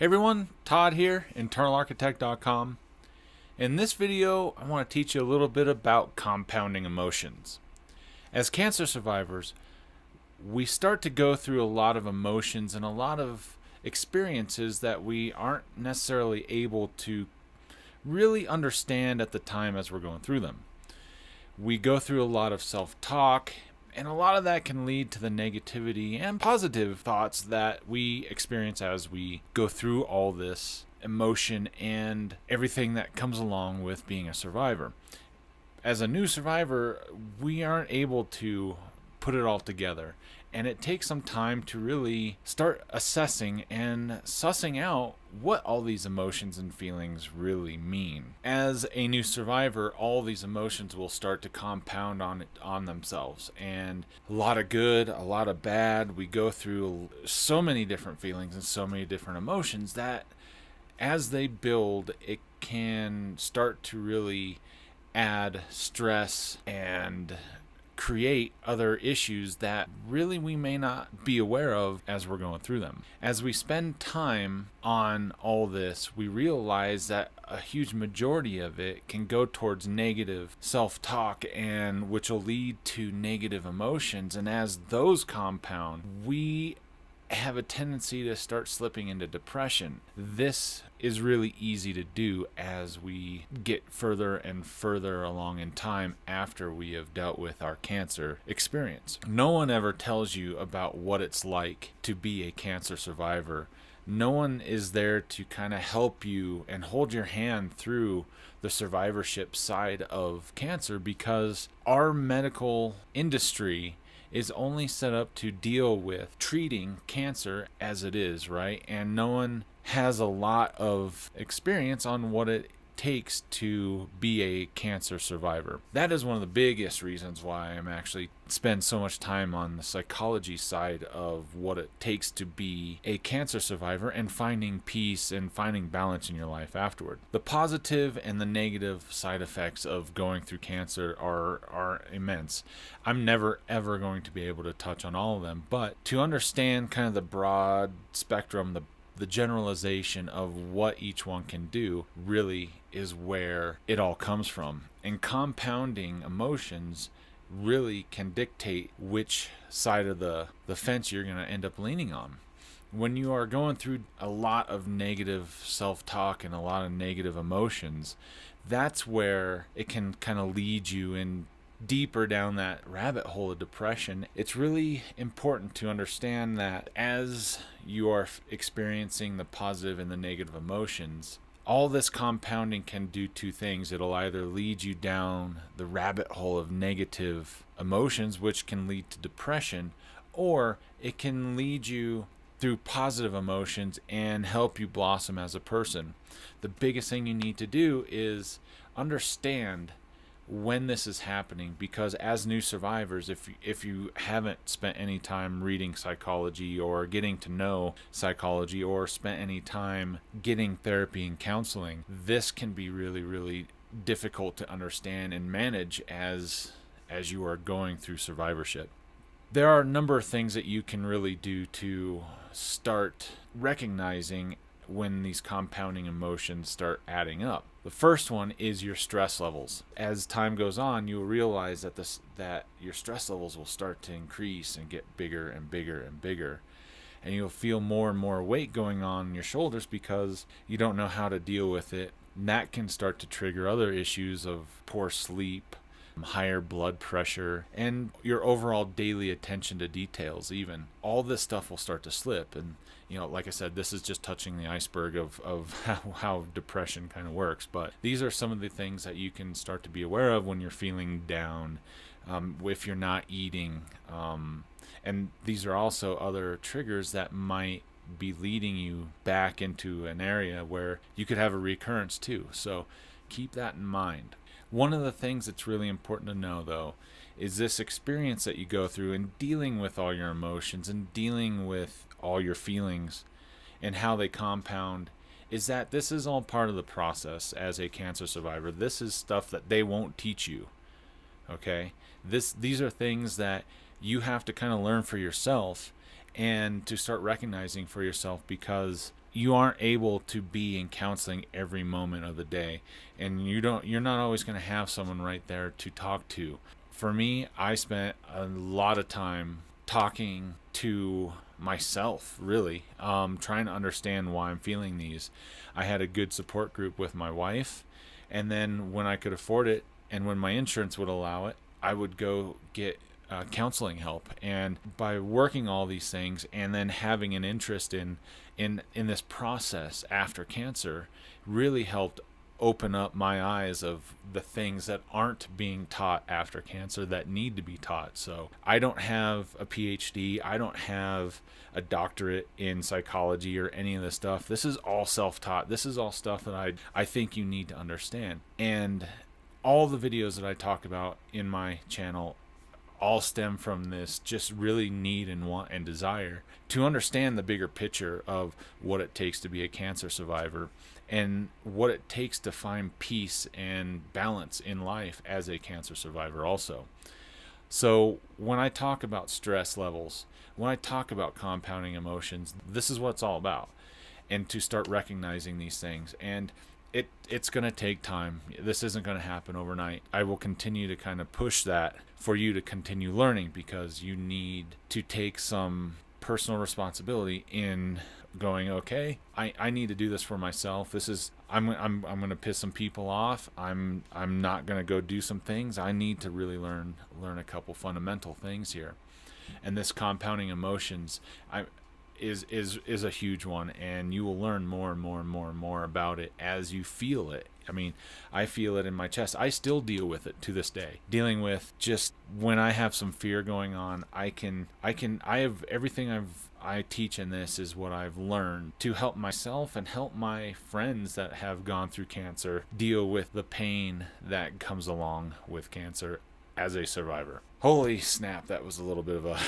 Hey everyone, Todd here, internalarchitect.com. In this video, I want to teach you a little bit about compounding emotions. As cancer survivors, we start to go through a lot of emotions and a lot of experiences that we aren't necessarily able to really understand at the time as we're going through them. We go through a lot of self-talk, and a lot of that can lead to the negativity and positive thoughts that we experience as we go through all this emotion and everything that comes along with being a survivor. As a new survivor, we aren't able to put it all together, and it takes some time to really start assessing and sussing out what all these emotions and feelings really mean. As a new survivor, all these emotions will start to compound on themselves, and a lot of good, a lot of bad. We go through so many different feelings and so many different emotions that as they build, it can start to really add stress and create other issues that really we may not be aware of as we're going through them. As we spend time on all this, we realize that a huge majority of it can go towards negative self-talk, and which will lead to negative emotions. And as those compound, we have a tendency to start slipping into depression. This is really easy to do as we get further and further along in time after we have dealt with our cancer experience. No one ever tells you about what it's like to be a cancer survivor. No one is there to kind of help you and hold your hand through the survivorship side of cancer, because our medical industry is only set up to deal with treating cancer as it is, right? And no one has a lot of experience on what it takes to be a cancer survivor. That is one of the biggest reasons why I'm actually spend so much time on the psychology side of what it takes to be a cancer survivor and finding peace and finding balance in your life afterward. The positive and the negative side effects of going through cancer are immense. I'm never ever going to be able to touch on all of them, but to understand kind of the broad spectrum, the generalization of what each one can do really is where it all comes from. And compounding emotions really can dictate which side of the fence you're going to end up leaning on. When you are going through a lot of negative self-talk and a lot of negative emotions, that's where it can kind of lead you in deeper down that rabbit hole of depression. It's really important to understand that as you are experiencing the positive and the negative emotions, all this compounding can do two things. It'll either lead you down the rabbit hole of negative emotions, which can lead to depression, or it can lead you through positive emotions and help you blossom as a person. The biggest thing you need to do is understand when this is happening, because as new survivors, if you haven't spent any time reading psychology or getting to know psychology or spent any time getting therapy and counseling, this can be really difficult to understand and manage as you are going through survivorship. There are a number of things that you can really do to start recognizing when these compounding emotions start adding up. The first one is your stress levels. As time goes on, you'll realize that your stress levels will start to increase and get bigger and bigger and bigger. And you'll feel more and more weight going on your shoulders because you don't know how to deal with it. And that can start to trigger other issues of poor sleep, higher blood pressure, and your overall daily attention to details. Even all this stuff will start to slip. And like I said, this is just touching the iceberg of how depression kind of works, but these are some of the things that you can start to be aware of when you're feeling down, if you're not eating, and these are also other triggers that might be leading you back into an area where you could have a recurrence too. So keep that in mind. One of the things that's really important to know, though, is this experience that you go through and dealing with all your emotions and dealing with all your feelings and how they compound, is that this is all part of the process as a cancer survivor. This is stuff that they won't teach you, okay? These are things that you have to kind of learn for yourself, and to start recognizing for yourself, because you aren't able to be in counseling every moment of the day, and you're not always going to have someone right there to talk to. For me, I spent a lot of time talking to myself, really, trying to understand why I'm feeling these. I had a good support group with my wife, and then when I could afford it and when my insurance would allow it, I would go get counseling help. And by working all these things and then having an interest in this process after cancer, really helped open up my eyes of the things that aren't being taught after cancer that need to be taught. So I don't have a PhD, I don't have a doctorate in psychology or any of this stuff. This is all self-taught. This is all stuff that I think you need to understand. And all the videos that I talk about in my channel all stem from this just really need and want and desire to understand the bigger picture of what it takes to be a cancer survivor and what it takes to find peace and balance in life as a cancer survivor also. So when I talk about stress levels, when I talk about compounding emotions, this is what it's all about. And to start recognizing these things. And it's going to take time. This isn't going to happen overnight. I will continue to kind of push that for you to continue learning, because you need to take some personal responsibility in going, okay, I need to do this for myself. This is I'm going to piss some people off. I'm not going to go do some things. I need to really learn a couple fundamental things here. And this compounding emotions is a huge one, and you will learn more and more and more and more about it as you feel it. I mean, I feel it in my chest. I still deal with it to this day. Dealing with just when I have some fear going on, I have everything I teach in this is what I've learned to help myself and help my friends that have gone through cancer deal with the pain that comes along with cancer as a survivor. Holy snap, that was a little bit of a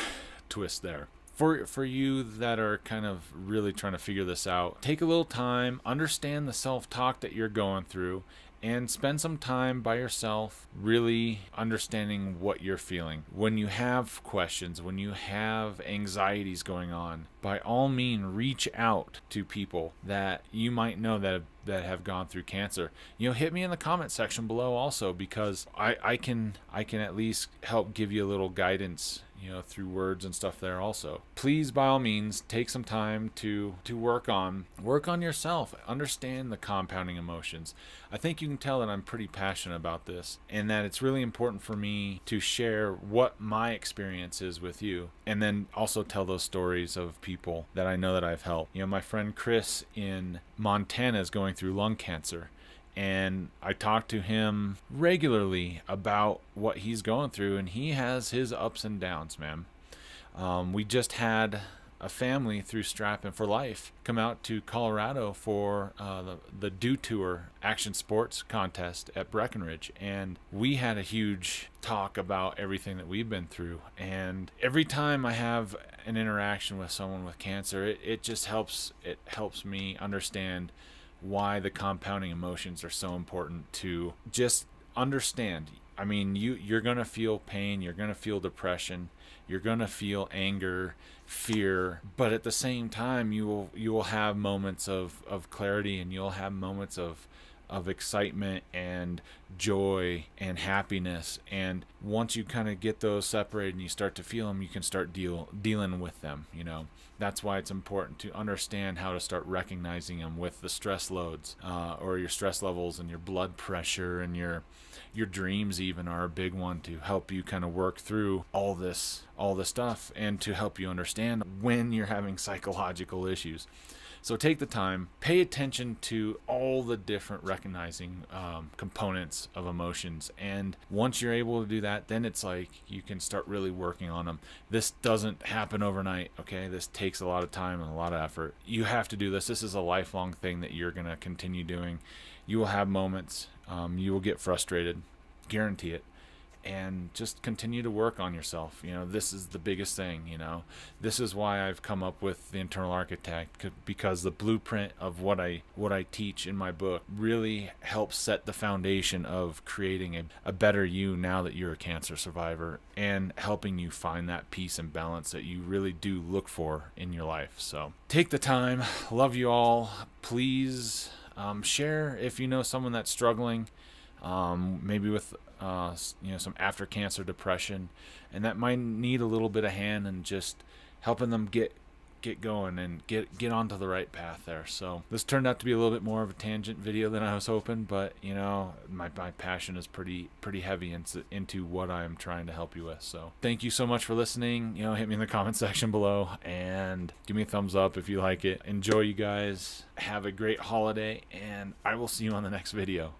twist there. For you that are kind of really trying to figure this out, take a little time, understand the self-talk that you're going through, and spend some time by yourself really understanding what you're feeling. When you have questions, when you have anxieties going on, by all means reach out to people that you might know that have gone through cancer. Hit me in the comment section below also, because I can at least help give you a little guidance, through words and stuff there also. Please, by all means, take some time to work on yourself. Understand the compounding emotions. I think you can tell that I'm pretty passionate about this, and that it's really important for me to share what my experience is with you, and then also tell those stories of people that I know that I've helped. My friend Chris in Montana is going through lung cancer, and I talk to him regularly about what he's going through, and he has his ups and downs, man. We just had a family through Strapping for Life come out to Colorado for the Dew Tour Action Sports contest at Breckenridge, and we had a huge talk about everything that we've been through. And every time I have an interaction with someone with cancer, it just helps me understand why the compounding emotions are so important to just understand. I mean, you're going to feel pain, you're going to feel depression, you're going to feel anger, fear, but at the same time you will have moments of clarity, and you'll have moments of excitement and joy and happiness. And once you kind of get those separated and you start to feel them, you can start dealing with them. That's why it's important to understand how to start recognizing them with the stress loads, or your stress levels, and your blood pressure, and your dreams even are a big one, to help you kind of work through all this stuff, and to help you understand when you're having psychological issues. So take the time, pay attention to all the different recognizing components of emotions. And once you're able to do that, then it's like you can start really working on them. This doesn't happen overnight, okay? This takes a lot of time and a lot of effort. You have to do this. This is a lifelong thing that you're going to continue doing. You will have moments. You will get frustrated. Guarantee it. and just continue to work on yourself. This is the biggest thing. This is why I've come up with the Internal Architect, because the blueprint of what I teach in my book really helps set the foundation of creating a better you now that you're a cancer survivor, and helping you find that peace and balance that you really do look for in your life. So take the time. Love you all. Please share if you know someone that's struggling, maybe with some after cancer depression, and that might need a little bit of hand and just helping them get going and get onto the right path there. So this turned out to be a little bit more of a tangent video than I was hoping, but my passion is pretty heavy into what I'm trying to help you with. So thank you so much for listening. Hit me in the comment section below and give me a thumbs up if you like it. Enjoy, you guys. Have a great holiday, and I will see you on the next video.